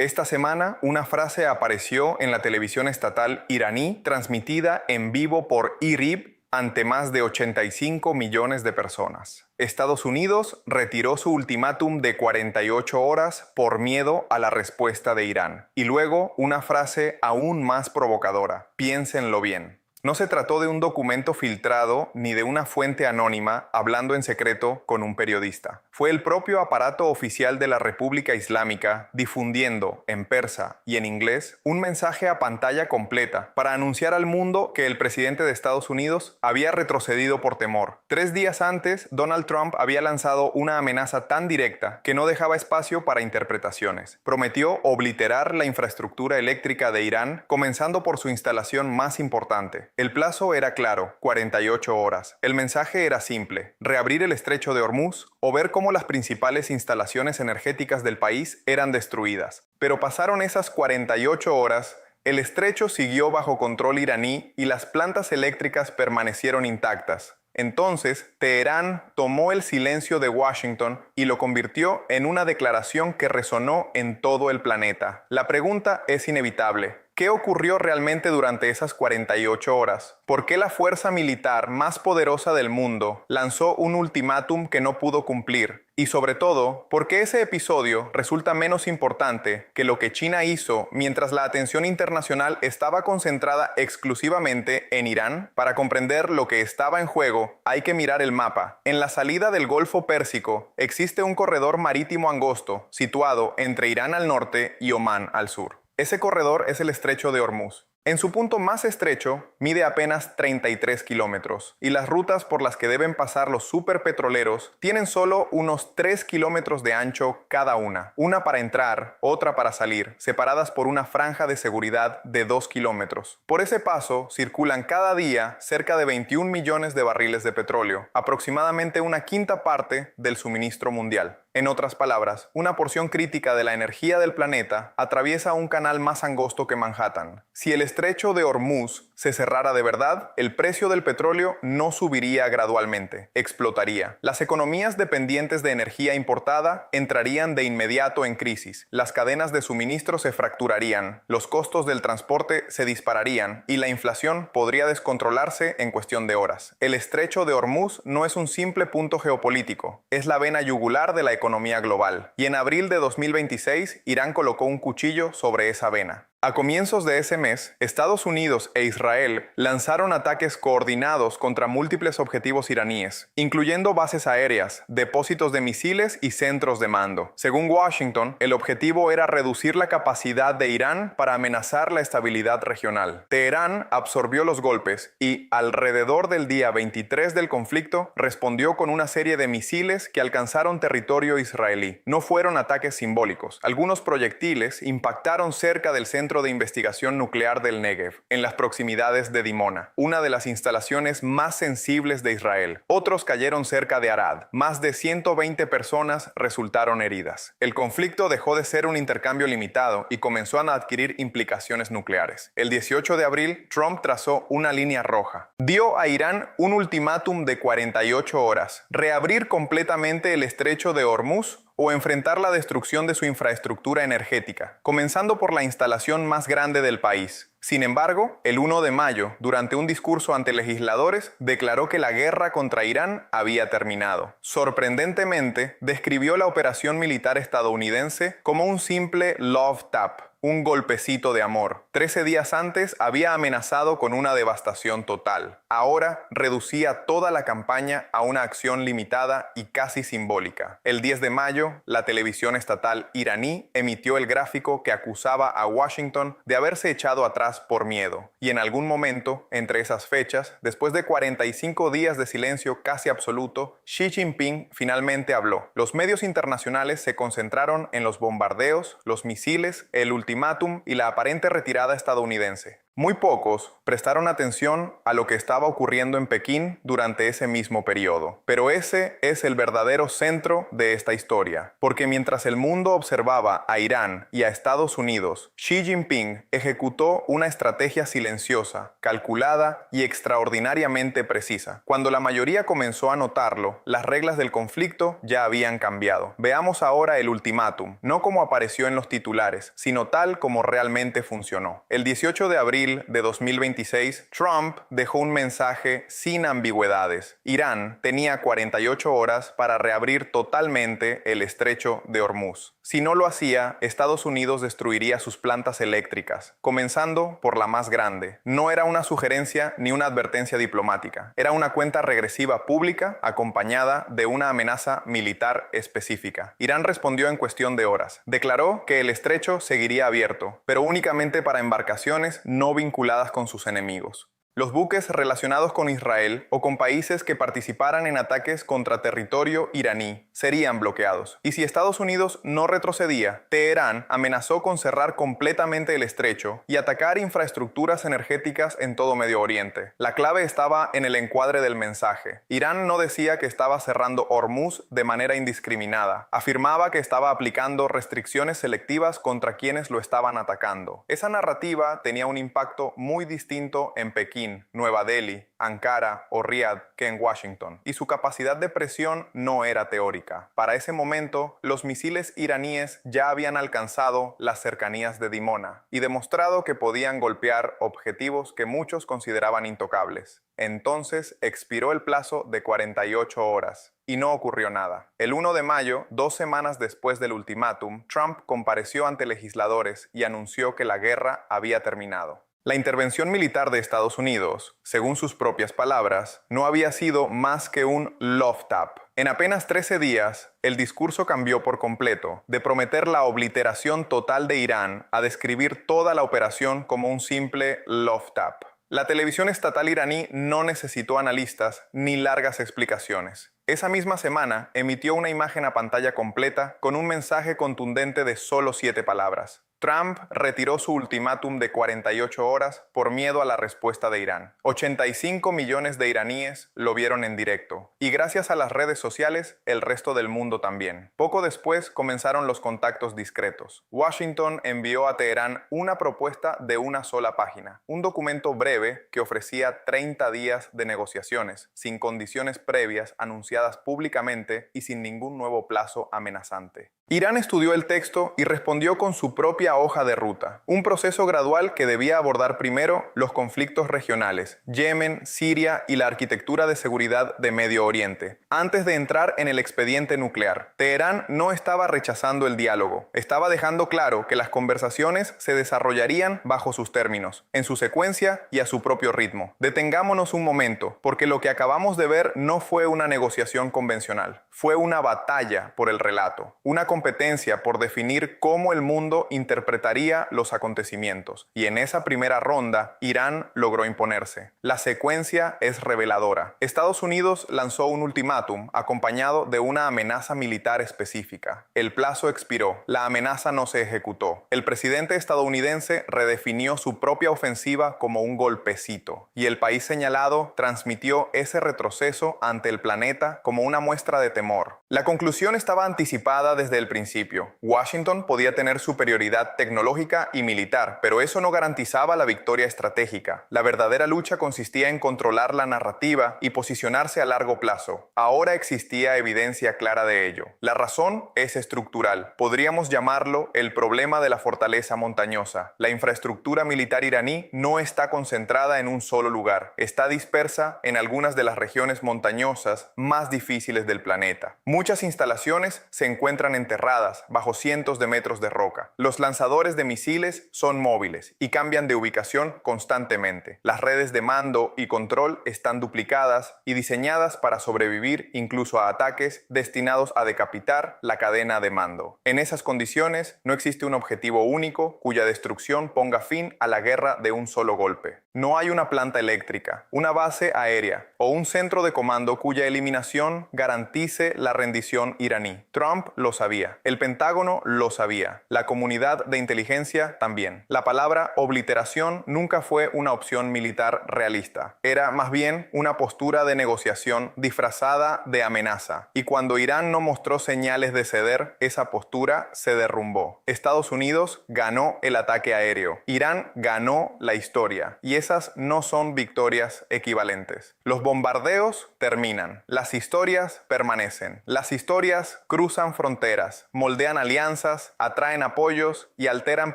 Esta semana, una frase apareció en la televisión estatal iraní, transmitida en vivo por IRIB ante más de 85 millones de personas. Estados Unidos retiró su ultimátum de 48 horas por miedo a la respuesta de Irán. Y luego, una frase aún más provocadora: piénsenlo bien. No se trató de un documento filtrado ni de una fuente anónima hablando en secreto con un periodista. Fue el propio aparato oficial de la República Islámica difundiendo en persa y en inglés un mensaje a pantalla completa para anunciar al mundo que el presidente de Estados Unidos había retrocedido por temor. 3 días antes, Donald Trump había lanzado una amenaza tan directa que no dejaba espacio para interpretaciones. Prometió obliterar la infraestructura eléctrica de Irán, comenzando por su instalación más importante. El plazo era claro: 48 horas. El mensaje era simple: reabrir el estrecho de Hormuz o ver cómo las principales instalaciones energéticas del país eran destruidas. Pero pasaron esas 48 horas, el estrecho siguió bajo control iraní y las plantas eléctricas permanecieron intactas. Entonces, Teherán tomó el silencio de Washington y lo convirtió en una declaración que resonó en todo el planeta. La pregunta es inevitable: ¿qué ocurrió realmente durante esas 48 horas? ¿Por qué la fuerza militar más poderosa del mundo lanzó un ultimátum que no pudo cumplir? Y sobre todo, ¿por qué ese episodio resulta menos importante que lo que China hizo mientras la atención internacional estaba concentrada exclusivamente en Irán? Para comprender lo que estaba en juego, hay que mirar el mapa. En la salida del Golfo Pérsico existe un corredor marítimo angosto situado entre Irán al norte y Omán al sur. Ese corredor es el estrecho de Hormuz. En su punto más estrecho, mide apenas 33 kilómetros, y las rutas por las que deben pasar los superpetroleros tienen solo unos 3 kilómetros de ancho cada una para entrar, otra para salir, separadas por una franja de seguridad de 2 kilómetros. Por ese paso circulan cada día cerca de 21 millones de barriles de petróleo, aproximadamente una quinta parte del suministro mundial. En otras palabras, una porción crítica de la energía del planeta atraviesa un canal más angosto que Manhattan. Si el estrecho de Hormuz se cerrara de verdad, el precio del petróleo no subiría gradualmente, explotaría. Las economías dependientes de energía importada entrarían de inmediato en crisis. Las cadenas de suministro se fracturarían, los costos del transporte se dispararían y la inflación podría descontrolarse en cuestión de horas. El estrecho de Hormuz no es un simple punto geopolítico, es la vena yugular de la economía global. Y en abril de 2026, Irán colocó un cuchillo sobre esa vena. A comienzos de ese mes, Estados Unidos e Israel lanzaron ataques coordinados contra múltiples objetivos iraníes, incluyendo bases aéreas, depósitos de misiles y centros de mando. Según Washington, el objetivo era reducir la capacidad de Irán para amenazar la estabilidad regional. Teherán absorbió los golpes y, alrededor del día 23 del conflicto, respondió con una serie de misiles que alcanzaron territorio israelí. No fueron ataques simbólicos. Algunos proyectiles impactaron cerca del centro de investigación nuclear del Negev, en las proximidades de Dimona, una de las instalaciones más sensibles de Israel. Otros cayeron cerca de Arad. Más de 120 personas resultaron heridas. El conflicto dejó de ser un intercambio limitado y comenzó a adquirir implicaciones nucleares. El 18 de abril, Trump trazó una línea roja. Dio a Irán un ultimátum de 48 horas: reabrir completamente el estrecho de Hormuz o enfrentar la destrucción de su infraestructura energética, comenzando por la instalación más grande del país. Sin embargo, el 1 de mayo, durante un discurso ante legisladores, declaró que la guerra contra Irán había terminado. Sorprendentemente, describió la operación militar estadounidense como un simple love tap, un golpecito de amor. 13 días antes había amenazado con una devastación total. Ahora reducía toda la campaña a una acción limitada y casi simbólica. El 10 de mayo, la televisión estatal iraní emitió el gráfico que acusaba a Washington de haberse echado atrás por miedo. Y en algún momento, entre esas fechas, después de 45 días de silencio casi absoluto, Xi Jinping finalmente habló. Los medios internacionales se concentraron en los bombardeos, los misiles, el ultimátum y la aparente retirada estadounidense. Muy pocos prestaron atención a lo que estaba ocurriendo en Pekín durante ese mismo periodo. Pero ese es el verdadero centro de esta historia, porque mientras el mundo observaba a Irán y a Estados Unidos, Xi Jinping ejecutó una estrategia silenciosa, calculada y extraordinariamente precisa. Cuando la mayoría comenzó a notarlo, las reglas del conflicto ya habían cambiado. Veamos ahora el ultimátum, no como apareció en los titulares, sino tal como realmente funcionó. El 18 de abril de 2026, Trump dejó un mensaje sin ambigüedades. Irán tenía 48 horas para reabrir totalmente el estrecho de Hormuz. Si no lo hacía, Estados Unidos destruiría sus plantas eléctricas, comenzando por la más grande. No era una sugerencia ni una advertencia diplomática. Era una cuenta regresiva pública acompañada de una amenaza militar específica. Irán respondió en cuestión de horas. Declaró que el estrecho seguiría abierto, pero únicamente para embarcaciones no vinculadas con sus enemigos. Los buques relacionados con Israel o con países que participaran en ataques contra territorio iraní serían bloqueados. Y si Estados Unidos no retrocedía, Teherán amenazó con cerrar completamente el estrecho y atacar infraestructuras energéticas en todo Medio Oriente. La clave estaba en el encuadre del mensaje. Irán no decía que estaba cerrando Hormuz de manera indiscriminada. Afirmaba que estaba aplicando restricciones selectivas contra quienes lo estaban atacando. Esa narrativa tenía un impacto muy distinto en Pekín, Nueva Delhi, Ankara o Riad que en Washington, y su capacidad de presión no era teórica. Para ese momento, los misiles iraníes ya habían alcanzado las cercanías de Dimona y demostrado que podían golpear objetivos que muchos consideraban intocables. Entonces expiró el plazo de 48 horas. Y no ocurrió nada. El 1 de mayo, 2 semanas después del ultimátum, Trump compareció ante legisladores y anunció que la guerra había terminado. La intervención militar de Estados Unidos, según sus propias palabras, no había sido más que un love tap. En apenas 13 días, el discurso cambió por completo, de prometer la obliteración total de Irán a describir toda la operación como un simple love tap. La televisión estatal iraní no necesitó analistas ni largas explicaciones. Esa misma semana emitió una imagen a pantalla completa con un mensaje contundente de solo 7 palabras. Trump retiró su ultimátum de 48 horas por miedo a la respuesta de Irán. 85 millones de iraníes lo vieron en directo, y gracias a las redes sociales, el resto del mundo también. Poco después comenzaron los contactos discretos. Washington envió a Teherán una propuesta de una sola página, un documento breve que ofrecía 30 días de negociaciones, sin condiciones previas anunciadas públicamente y sin ningún nuevo plazo amenazante. Irán estudió el texto y respondió con su propia hoja de ruta, un proceso gradual que debía abordar primero los conflictos regionales, Yemen, Siria y la arquitectura de seguridad de Medio Oriente, antes de entrar en el expediente nuclear. Teherán no estaba rechazando el diálogo, estaba dejando claro que las conversaciones se desarrollarían bajo sus términos, en su secuencia y a su propio ritmo. Detengámonos un momento, porque lo que acabamos de ver no fue una negociación convencional, fue una batalla por el relato, una competencia por definir cómo el mundo interpretaría los acontecimientos, y en esa primera ronda, Irán logró imponerse. La secuencia es reveladora. Estados Unidos lanzó un ultimátum acompañado de una amenaza militar específica. El plazo expiró, la amenaza no se ejecutó. El presidente estadounidense redefinió su propia ofensiva como un golpecito, y el país señalado transmitió ese retroceso ante el planeta como una muestra de temor. La conclusión estaba anticipada desde el principio. Washington podía tener superioridad tecnológica y militar, pero eso no garantizaba la victoria estratégica. La verdadera lucha consistía en controlar la narrativa y posicionarse a largo plazo. Ahora existía evidencia clara de ello. La razón es estructural. Podríamos llamarlo el problema de la fortaleza montañosa. La infraestructura militar iraní no está concentrada en un solo lugar. Está dispersa en algunas de las regiones montañosas más difíciles del planeta. Muchas instalaciones se encuentran enterradas bajo cientos de metros de roca. Los lanzadores de misiles son móviles y cambian de ubicación constantemente. Las redes de mando y control están duplicadas y diseñadas para sobrevivir incluso a ataques destinados a decapitar la cadena de mando. En esas condiciones, no existe un objetivo único cuya destrucción ponga fin a la guerra de un solo golpe. No hay una planta eléctrica, una base aérea o un centro de comando cuya eliminación garantice la rendición iraní. Trump lo sabía. sabía. El Pentágono lo sabía. La comunidad de inteligencia también. La palabra obliteración nunca fue una opción militar realista. Era más bien una postura de negociación disfrazada de amenaza. Y cuando Irán no mostró señales de ceder, esa postura se derrumbó. Estados Unidos ganó el ataque aéreo. Irán ganó la historia. Y esas no son victorias equivalentes. Los bombardeos terminan. Las historias permanecen. Las historias cruzan fronteras, moldean alianzas, atraen apoyos y alteran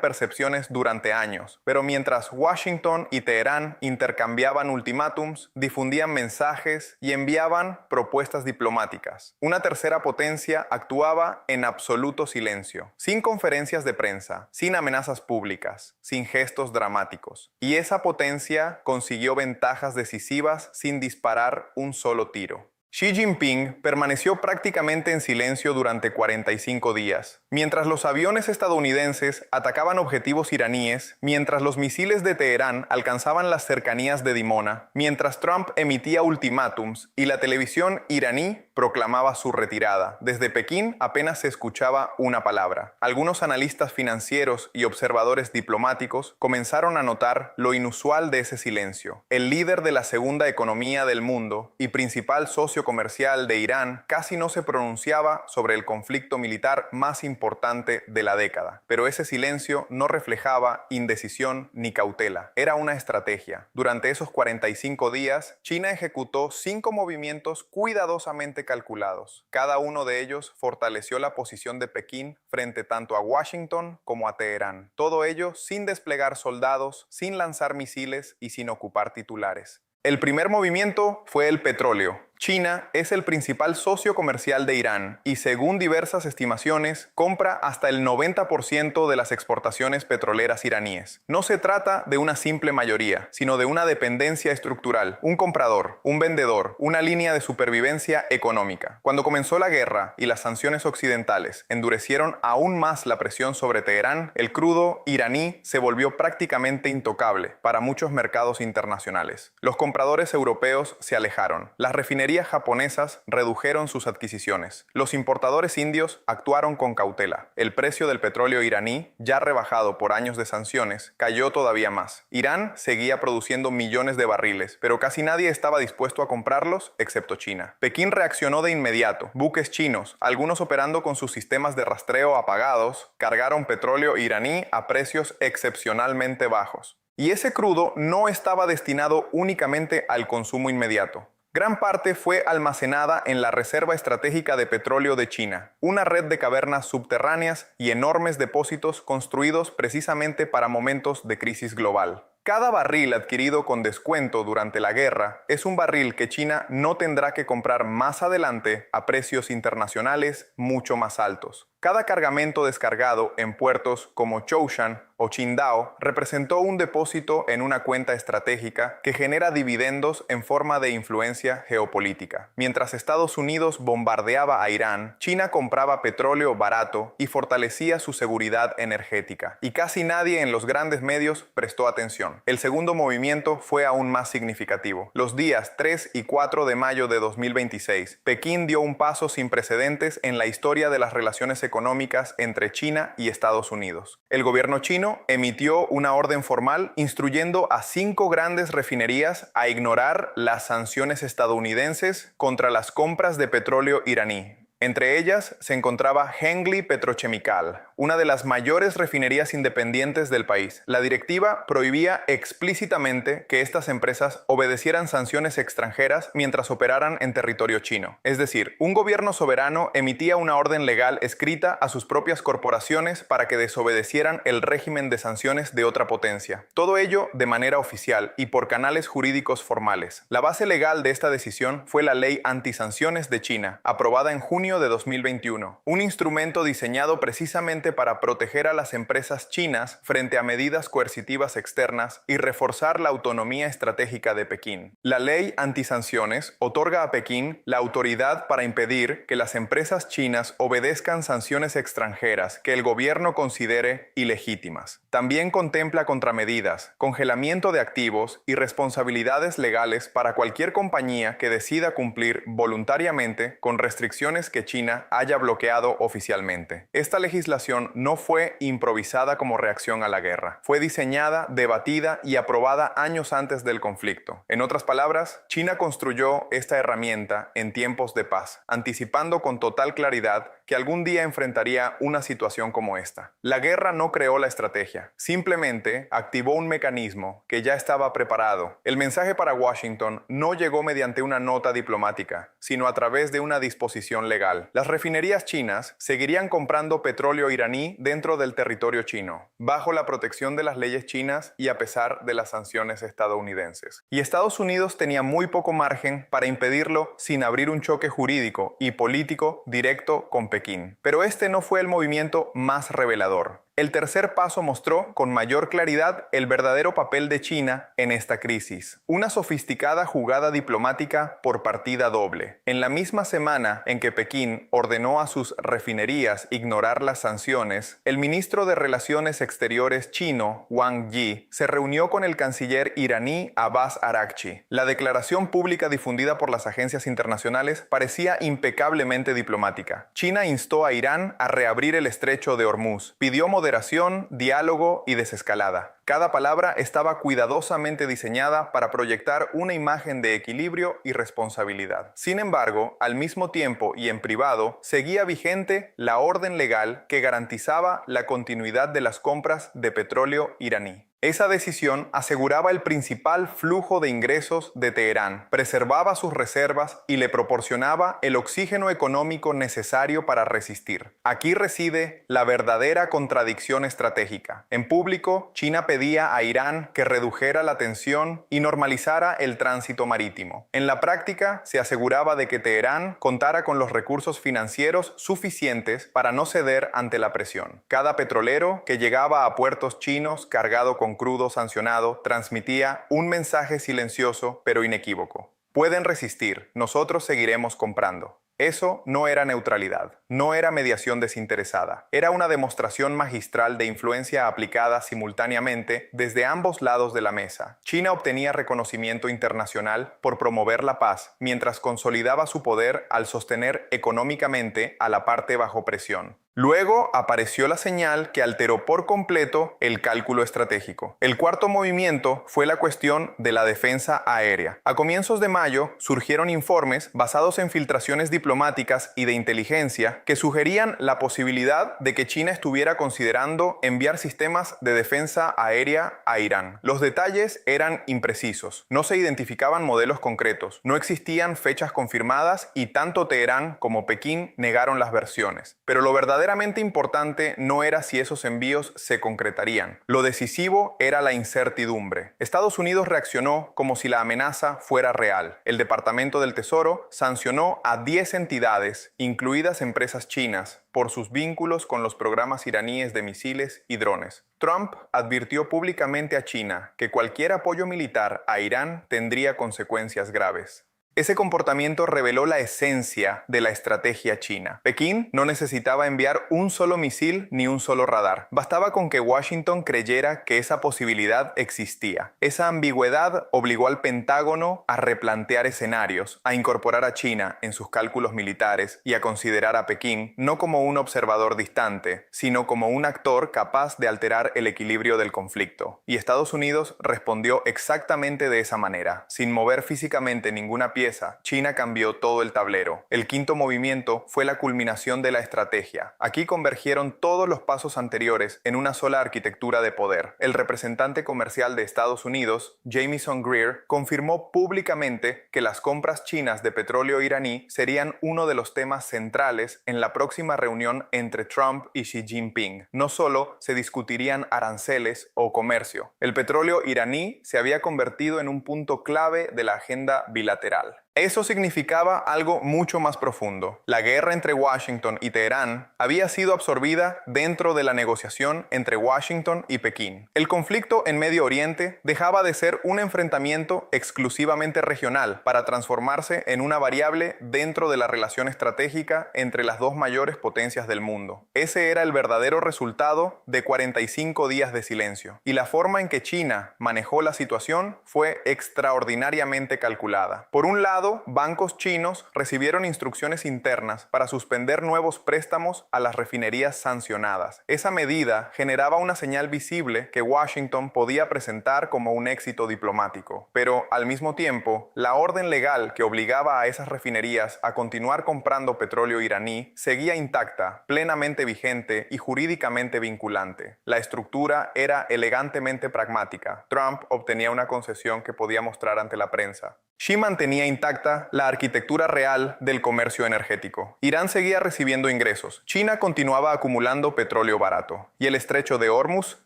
percepciones durante años. Pero mientras Washington y Teherán intercambiaban ultimátums, difundían mensajes y enviaban propuestas diplomáticas, una tercera potencia actuaba en absoluto silencio, sin conferencias de prensa, sin amenazas públicas, sin gestos dramáticos. Y esa potencia consiguió ventajas decisivas sin disparar un solo tiro. Xi Jinping permaneció prácticamente en silencio durante 45 días. Mientras los aviones estadounidenses atacaban objetivos iraníes, mientras los misiles de Teherán alcanzaban las cercanías de Dimona, mientras Trump emitía ultimátums y la televisión iraní proclamaba su retirada. Desde Pekín apenas se escuchaba una palabra. Algunos analistas financieros y observadores diplomáticos comenzaron a notar lo inusual de ese silencio. El líder de la segunda economía del mundo y principal socio comercial de Irán casi no se pronunciaba sobre el conflicto militar más importante de la década. Pero ese silencio no reflejaba indecisión ni cautela. Era una estrategia. Durante esos 45 días, China ejecutó 5 movimientos cuidadosamente calculados. Cada uno de ellos fortaleció la posición de Pekín frente tanto a Washington como a Teherán. Todo ello sin desplegar soldados, sin lanzar misiles y sin ocupar titulares. El primer movimiento fue el petróleo. China es el principal socio comercial de Irán y, según diversas estimaciones, compra hasta el 90% de las exportaciones petroleras iraníes. No se trata de una simple mayoría, sino de una dependencia estructural, un comprador, un vendedor, una línea de supervivencia económica. Cuando comenzó la guerra y las sanciones occidentales endurecieron aún más la presión sobre Teherán, el crudo iraní se volvió prácticamente intocable para muchos mercados internacionales. Los compradores europeos se alejaron. Las refinerías japonesas redujeron sus adquisiciones. Los importadores indios actuaron con cautela. El precio del petróleo iraní, ya rebajado por años de sanciones, cayó todavía más. Irán seguía produciendo millones de barriles, pero casi nadie estaba dispuesto a comprarlos, excepto China. Pekín reaccionó de inmediato. Buques chinos, algunos operando con sus sistemas de rastreo apagados, cargaron petróleo iraní a precios excepcionalmente bajos. Y ese crudo no estaba destinado únicamente al consumo inmediato. Gran parte fue almacenada en la Reserva Estratégica de Petróleo de China, una red de cavernas subterráneas y enormes depósitos construidos precisamente para momentos de crisis global. Cada barril adquirido con descuento durante la guerra es un barril que China no tendrá que comprar más adelante a precios internacionales mucho más altos. Cada cargamento descargado en puertos como Zhoushan o Qingdao representó un depósito en una cuenta estratégica que genera dividendos en forma de influencia geopolítica. Mientras Estados Unidos bombardeaba a Irán, China compraba petróleo barato y fortalecía su seguridad energética. Y casi nadie en los grandes medios prestó atención. El segundo movimiento fue aún más significativo. Los días 3 y 4 de mayo de 2026, Pekín dio un paso sin precedentes en la historia de las relaciones económicas entre China y Estados Unidos. El gobierno chino emitió una orden formal instruyendo a 5 grandes refinerías a ignorar las sanciones estadounidenses contra las compras de petróleo iraní. Entre ellas se encontraba Hengli Petrochemical, una de las mayores refinerías independientes del país. La directiva prohibía explícitamente que estas empresas obedecieran sanciones extranjeras mientras operaran en territorio chino. Es decir, un gobierno soberano emitía una orden legal escrita a sus propias corporaciones para que desobedecieran el régimen de sanciones de otra potencia. Todo ello de manera oficial y por canales jurídicos formales. La base legal de esta decisión fue la Ley Antisanciones de China, aprobada en junio de 2021, un instrumento diseñado precisamente para proteger a las empresas chinas frente a medidas coercitivas externas y reforzar la autonomía estratégica de Pekín. La ley antisanciones otorga a Pekín la autoridad para impedir que las empresas chinas obedezcan sanciones extranjeras que el gobierno considere ilegítimas. También contempla contramedidas, congelamiento de activos y responsabilidades legales para cualquier compañía que decida cumplir voluntariamente con restricciones que China haya bloqueado oficialmente. Esta legislación no fue improvisada como reacción a la guerra. Fue diseñada, debatida y aprobada años antes del conflicto. En otras palabras, China construyó esta herramienta en tiempos de paz, anticipando con total claridad que algún día enfrentaría una situación como esta. La guerra no creó la estrategia, simplemente activó un mecanismo que ya estaba preparado. El mensaje para Washington no llegó mediante una nota diplomática, sino a través de una disposición legal. Las refinerías chinas seguirían comprando petróleo iraní dentro del territorio chino, bajo la protección de las leyes chinas y a pesar de las sanciones estadounidenses. Y Estados Unidos tenía muy poco margen para impedirlo sin abrir un choque jurídico y político directo con Pekín. Pero este no fue el movimiento más revelador. El tercer paso mostró con mayor claridad el verdadero papel de China en esta crisis. Una sofisticada jugada diplomática por partida doble. En la misma semana en que Pekín ordenó a sus refinerías ignorar las sanciones, el ministro de Relaciones Exteriores chino, Wang Yi, se reunió con el canciller iraní Abbas Araghchi. La declaración pública difundida por las agencias internacionales parecía impecablemente diplomática. China instó a Irán a reabrir el estrecho de Hormuz, pidió moderación, diálogo y desescalada. Cada palabra estaba cuidadosamente diseñada para proyectar una imagen de equilibrio y responsabilidad. Sin embargo, al mismo tiempo y en privado, seguía vigente la orden legal que garantizaba la continuidad de las compras de petróleo iraní. Esa decisión aseguraba el principal flujo de ingresos de Teherán, preservaba sus reservas y le proporcionaba el oxígeno económico necesario para resistir. Aquí reside la verdadera contradicción estratégica. En público, China pedía a Irán que redujera la tensión y normalizara el tránsito marítimo. En la práctica, se aseguraba de que Teherán contara con los recursos financieros suficientes para no ceder ante la presión. Cada petrolero que llegaba a puertos chinos cargado con crudo sancionado transmitía un mensaje silencioso pero inequívoco. Pueden resistir, nosotros seguiremos comprando. Eso no era neutralidad, no era mediación desinteresada, era una demostración magistral de influencia aplicada simultáneamente desde ambos lados de la mesa. China obtenía reconocimiento internacional por promover la paz, mientras consolidaba su poder al sostener económicamente a la parte bajo presión. Luego apareció la señal que alteró por completo el cálculo estratégico. El cuarto movimiento fue la cuestión de la defensa aérea. A comienzos de mayo surgieron informes basados en filtraciones diplomáticas y de inteligencia que sugerían la posibilidad de que China estuviera considerando enviar sistemas de defensa aérea a Irán. Los detalles eran imprecisos, no se identificaban modelos concretos, no existían fechas confirmadas y tanto Teherán como Pekín negaron las versiones. Pero lo verdaderamente importante no era si esos envíos se concretarían. Lo decisivo era la incertidumbre. Estados Unidos reaccionó como si la amenaza fuera real. El Departamento del Tesoro sancionó a 10 entidades, incluidas empresas chinas, por sus vínculos con los programas iraníes de misiles y drones. Trump advirtió públicamente a China que cualquier apoyo militar a Irán tendría consecuencias graves. Ese comportamiento reveló la esencia de la estrategia china. Pekín no necesitaba enviar un solo misil ni un solo radar. Bastaba con que Washington creyera que esa posibilidad existía. Esa ambigüedad obligó al Pentágono a replantear escenarios, a incorporar a China en sus cálculos militares y a considerar a Pekín no como un observador distante, sino como un actor capaz de alterar el equilibrio del conflicto. Y Estados Unidos respondió exactamente de esa manera. Sin mover físicamente ninguna pieza, China cambió todo el tablero. El quinto movimiento fue la culminación de la estrategia. Aquí convergieron todos los pasos anteriores en una sola arquitectura de poder. El representante comercial de Estados Unidos, Jamieson Greer, confirmó públicamente que las compras chinas de petróleo iraní serían uno de los temas centrales en la próxima reunión entre Trump y Xi Jinping. No solo se discutirían aranceles o comercio. El petróleo iraní se había convertido en un punto clave de la agenda bilateral. Eso significaba algo mucho más profundo. La guerra entre Washington y Teherán había sido absorbida dentro de la negociación entre Washington y Pekín. El conflicto en Medio Oriente dejaba de ser un enfrentamiento exclusivamente regional para transformarse en una variable dentro de la relación estratégica entre las dos mayores potencias del mundo. Ese era el verdadero resultado de 45 días de silencio. Y la forma en que China manejó la situación fue extraordinariamente calculada. Por un lado, lado, bancos chinos recibieron instrucciones internas para suspender nuevos préstamos a las refinerías sancionadas. Esa medida generaba una señal visible que Washington podía presentar como un éxito diplomático. Pero, al mismo tiempo, la orden legal que obligaba a esas refinerías a continuar comprando petróleo iraní seguía intacta, plenamente vigente y jurídicamente vinculante. La estructura era elegantemente pragmática. Trump obtenía una concesión que podía mostrar ante la prensa. Xi mantenía intacta la arquitectura real del comercio energético. Irán seguía recibiendo ingresos, China continuaba acumulando petróleo barato, y el estrecho de Hormuz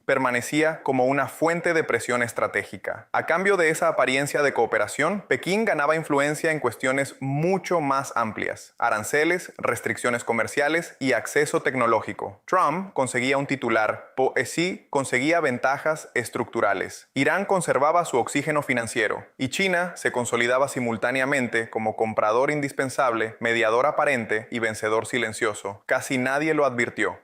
permanecía como una fuente de presión estratégica. A cambio de esa apariencia de cooperación, Pekín ganaba influencia en cuestiones mucho más amplias: aranceles, restricciones comerciales y acceso tecnológico. Trump conseguía un titular, Xi conseguía ventajas estructurales. Irán conservaba su oxígeno financiero, y China se consolidaba simultáneamente como comprador indispensable, mediador aparente y vencedor silencioso. Casi nadie lo advirtió.